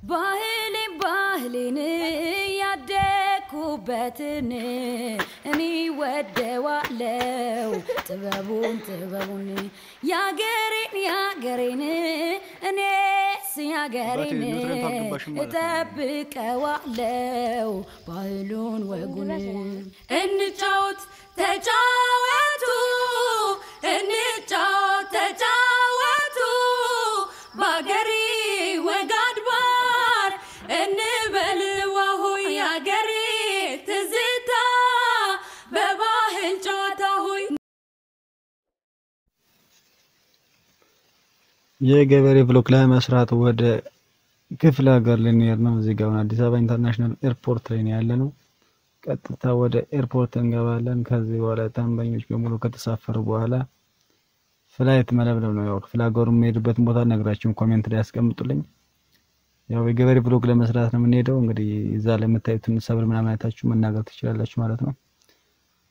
ባህሌን ያደኩበትን እኔ ወደዋለው ጥበቡን ያገሬን እኔስ ያገሬን እጠብቀዋለው ባህሉን ወጉን እንጫወት ተጫወቱ ባገሬ ወጋድባር እንበልዋሁ ያገሬ ትዝታ በባህል ጨዋታ ሆይ የገበሬ ብሎክ ላይ መስራት ወደ ክፍለ ሀገር ልንሄድ ነው። እዚህ ጋር አዲስ አበባ ኢንተርናሽናል ኤርፖርት ላይ ያለነው። ቀጥታ ወደ ኤርፖርት እንገባለን። ከዚህ በኋላ ደንበኞች በሙሉ ከተሳፈሩ በኋላ ፍላይት መለብለብ ነው። ያው ክፍለ ሀገሩ የምሄድበትን ቦታ ነግራችሁን ኮሜንት ላይ ያስቀምጡልኝ። ያው የገበሬ ብሎግ ለመስራት ነው የምንሄደው። እንግዲህ እዛ ላይ የምታዩትን ሰብል ምናምን አይታችሁ መናገር ትችላላችሁ ማለት ነው።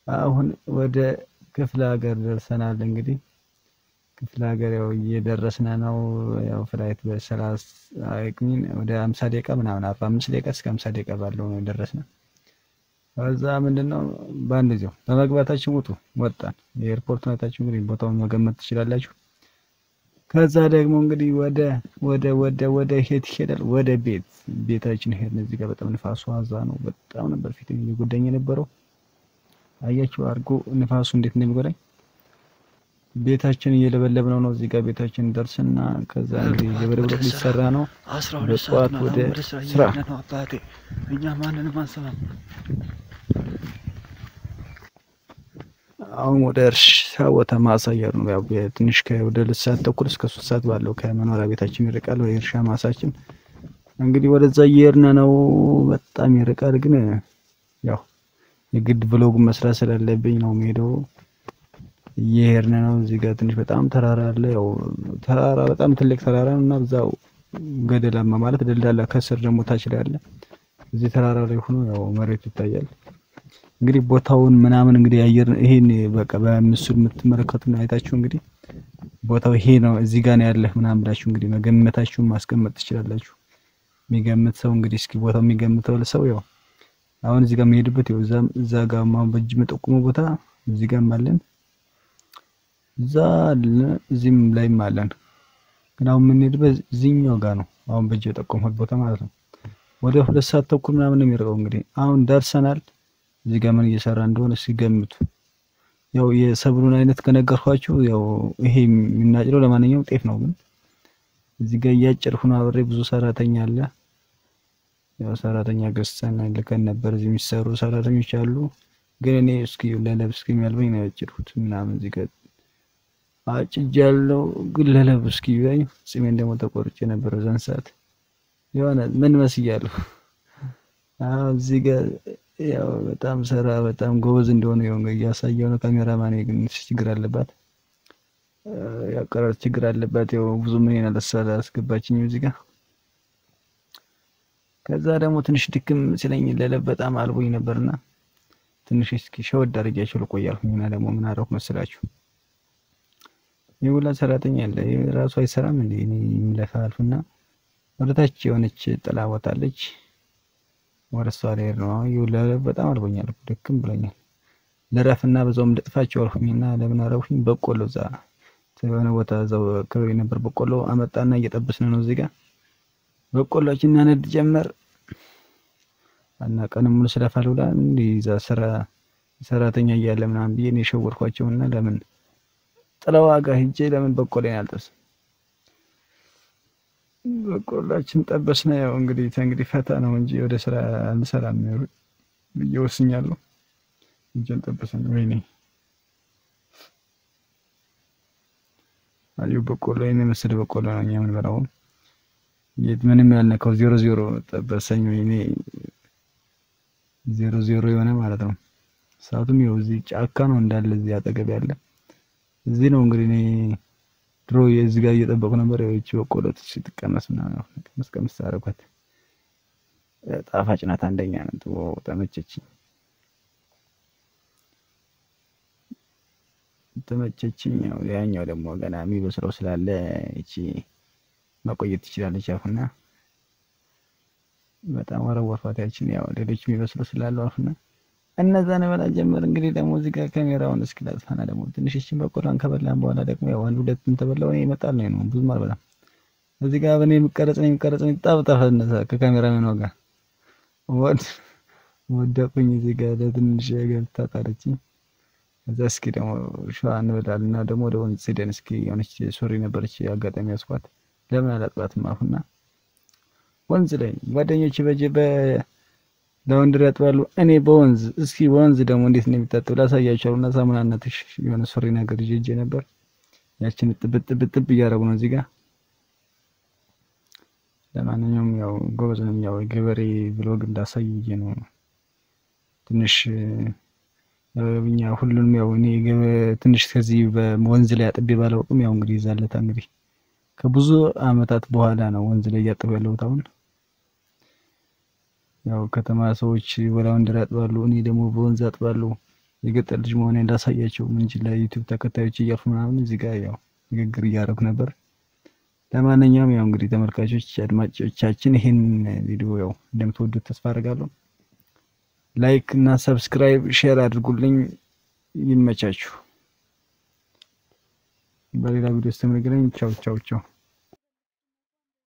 አሁን ወደ ክፍለ ሀገር ደርሰናል። እንግዲህ ክፍለ ሀገር ያው እየደረስን ነው። ያው ፍላይት በ30 ወደ 50 ደቂቃ ምናምን 45 ደቂቃ እስከ 50 ደቂቃ ባለው ነው ደረስን። ከዛ ምንድነው ባንዲዞ በመግባታችን ወጣን። የኤርፖርት ነታችሁ እንግዲህ ቦታውን መገመት ትችላላችሁ። ከዛ ደግሞ እንግዲህ ወደ ሄት ይሄዳል። ወደ ቤታችን ሄድን። እዚህ ጋር በጣም ንፋሱ አዛ ነው። በጣም ነበር ፊት የሚጎዳኝ የነበረው። አያችሁ አርጎ ንፋሱ እንዴት እንደሚጎዳኝ። ቤታችን እየለበለብነው ነው። እዚህ ጋር ቤታችን ደርስና ከዛ እንግዲህ የገበሬ ብሎክ ሊሰራ ነው። በጧት ወደ ስራ ነው አባቴ እኛ ማንንም አንሰማም። አሁን ወደ እርሻ ቦታ ማሳየር ነው። ያው ትንሽ ወደ 2 ሰዓት ተኩል እስከ 3 ሰዓት ባለው ከመኖሪያ ቤታችን ይርቃል ወደ እርሻ ማሳችን። እንግዲህ ወደዛ እየሄድን ነው። በጣም ይርቃል ግን ያው የግድ ብሎግ መስራት ስላለብኝ ነው የምሄደው። እየሄድን ነው። እዚህ ጋር ትንሽ በጣም ተራራ አለ። ያው ተራራ በጣም ትልቅ ተራራ ነውና በዛው ገደላማ ማለት ደልዳላ ከስር ደግሞ ታች ላይ አለ። እዚህ ተራራ ላይ ሆኖ ያው መሬት ይታያል። እንግዲህ ቦታውን ምናምን እንግዲህ አየር ይሄን በቃ በምስሉ የምትመለከቱና አይታችሁ እንግዲህ ቦታው ይሄ ነው እዚህ ጋር ነው ያለ ምናምን ብላችሁ እንግዲህ መገመታችሁን ማስቀመጥ ትችላላችሁ። የሚገምት ሰው እንግዲህ እስኪ ቦታው የሚገምተው ለሰው ያው አሁን እዚህ ጋር መሄድበት ያው እዛ ጋር ማን በእጅ መጠቆሙ ቦታ እዚህ ጋር ማለን እዛ እዚህም ላይም አለን። ግን አሁን የምንሄድበት እዚህኛው ጋር ነው። አሁን በእጅ የጠቆምኩት ቦታ ማለት ነው። ወደ 2 ሰዓት ተኩል ምናምን ነው የሚርቀው። እንግዲህ አሁን ደርሰናል። እዚህ ጋር ምን እየሰራ እንደሆነ ሲገምቱ ያው የሰብሉን አይነት ከነገርኳችሁ ያው ይሄ የሚናጭለው ለማንኛውም ጤፍ ነው። ግን እዚህ ጋር እያጨርኩ ነው አብሬ ብዙ ሰራተኛ አለ። ያው ሰራተኛ ገዝተን ልከን ነበር። እዚህ የሚሰሩ ሰራተኞች አሉ። ግን እኔ እስኪ ለለብስ እስኪሚያልበኝ ነው ያጨርኩት ምናምን እዚህ ጋር አጭጃለሁ። ግን ለለብስ እስኪበኝ ጽሜን ደግሞ ተቆርጬ ነበር በዛን ሰዓት የሆነ ምን መስያለሁ። እዚህ ጋር ያው በጣም ጎበዝ እንደሆነ ያሳየው ነው ካሜራማን። ግን ችግር አለባት ያቀራር ችግር አለባት። ያው ብዙ ምን ያላሰላ አስገባችኝ እዚህ ጋር። ከዛ ደግሞ ትንሽ ድክም ሲለኝ ለለብ በጣም አልቦኝ ነበርና ትንሽ እስኪ ሸወድ አድርጌያቸው ልቆያልኩኝና ደግሞ ምን አደረኩ መስላችሁ? የሁላ ሰራተኛ አለ ራሱ አይሰራም እንዴ? እኔ ምለፋልኩና ወደታች የሆነች ጥላ ወጣለች። ወረሷ ላይ ነው ይውላ በጣም አልቦኛል። ድክም ብለኛል። ለራፍና በዛውም ልጥፋቸው አልኩኝና ለምን አረኩኝ በቆሎ ዛ የሆነ ቦታ ዛው ከበይ ነበር በቆሎ አመጣና እየጠበስን ነው እዚህ ጋር በቆሎችን ነድ ጀመር እና ቀንም ሙሉ ስለፋሉላ እንዲዛ ሰራተኛ እያለ ምናምን ብዬ ነው ሸወርኳቸውና ለምን ጥላው አጋ ሂጄ ለምን በቆሎን አልጠብስም? በቆላችን ጠበስና ያው እንግዲህ ፈታ ነው እንጂ ወደ ስራ አንሰራም ነው ይወስኛለሁ። እንጀን ጠበሰን ወይኔ አዩ በቆሎ እኔ መስል በቆሎ ነው እኛ ምን በላው ምንም ያልነካው 00 ጠበሰኝ ወይኔ 00 የሆነ ማለት ነው። ሰዓቱም ይኸው እዚህ ጫካ ነው እንዳለ እዚህ አጠገብ ያለ እዚህ ነው እንግዲህ እኔ ድሮ የዚህ ጋር እየጠበቁ ነበር። እቺ በቆሎ ስትቀመስና መስቀምስ አረጋት ጣፋጭ ናት። አንደኛ ናት። ተመቸችኝ። ያኛው ደግሞ ገና የሚበስለው ስላለ እቺ መቆየት ትችላለች። አሁንና በጣም ወረወርኳት ያችን ያው ሌሎች የሚመስሉ ስላሉ አፍና እነዛን በላ ጀመር። እንግዲህ ደግሞ እዚህ ጋር ካሜራውን እስኪ ላጥፋና ደግሞ ትንሽ እቺን በቆሎን ከበላን በኋላ ደግሞ ያው አንድ ሁለቱን ተበላው እኔ ይመጣል ነው ብዙም አልበላም። እዚህ ጋር በኔ የሚቀረጽኝ ጣብጣፈነሳ ከካሜራማኑ ጋር ወደቁኝ። እዚህ ጋር ለትንሽ ገብታ ጣለችኝ። እዛ እስኪ ደግሞ ሸዋ እንበላልና ደግሞ ወደ ወንዝ ሄደን እስኪ የሆነች ሶሪ ነበረች አጋጣሚ ያስኳት ለምን አላጥባትም አፉና ወንዝ ላይ ጓደኞቼ ለወንድር ያጥባሉ እኔ በወንዝ እስኪ ወንዝ ደግሞ እንዴት ነው የሚታጠብ ላሳያቸው እና ሳሙናነትሽ የሆነ ሶሪ ነገር ይዤ ነበር ያችን ጥብጥብ እያደረጉ ነው እዚህ ጋር። ለማንኛውም ያው ጎበዝ ነኝ ያው ገበሬ ብሎግ እንዳሳይ ብዬ ነው ትንሽ እኛ ሁሉንም ያው እኔ ትንሽ ከዚህ በወንዝ ላይ አጥቤ ባላውቅም ያው እንግዲህ ዛለታ እንግዲህ ከብዙ አመታት በኋላ ነው ወንዝ ላይ ያጥቤ ያለሁት አሁን። ያው ከተማ ሰዎች ወንድር ያጥባሉ እኔ ደግሞ በወንዝ አጥባለሁ። የገጠር ልጅ መሆኔ እንዳሳያቸው ምን እንጂ ለዩቲዩብ ተከታዮች እያልኩ ምናምን እዚህ ጋር ያው ንግግር እያደረኩ ነበር። ለማንኛውም ያው እንግዲህ ተመልካቾች አድማጮቻችን ይሄን ቪዲዮ ያው እንደምትወዱት ተስፋ አደርጋለሁ። ላይክ እና ሰብስክራይብ ሼር አድርጉልኝ። ይመቻችሁ። በሌላ ቪዲዮ እስከምንገናኝ ቻው ቻው ቻው።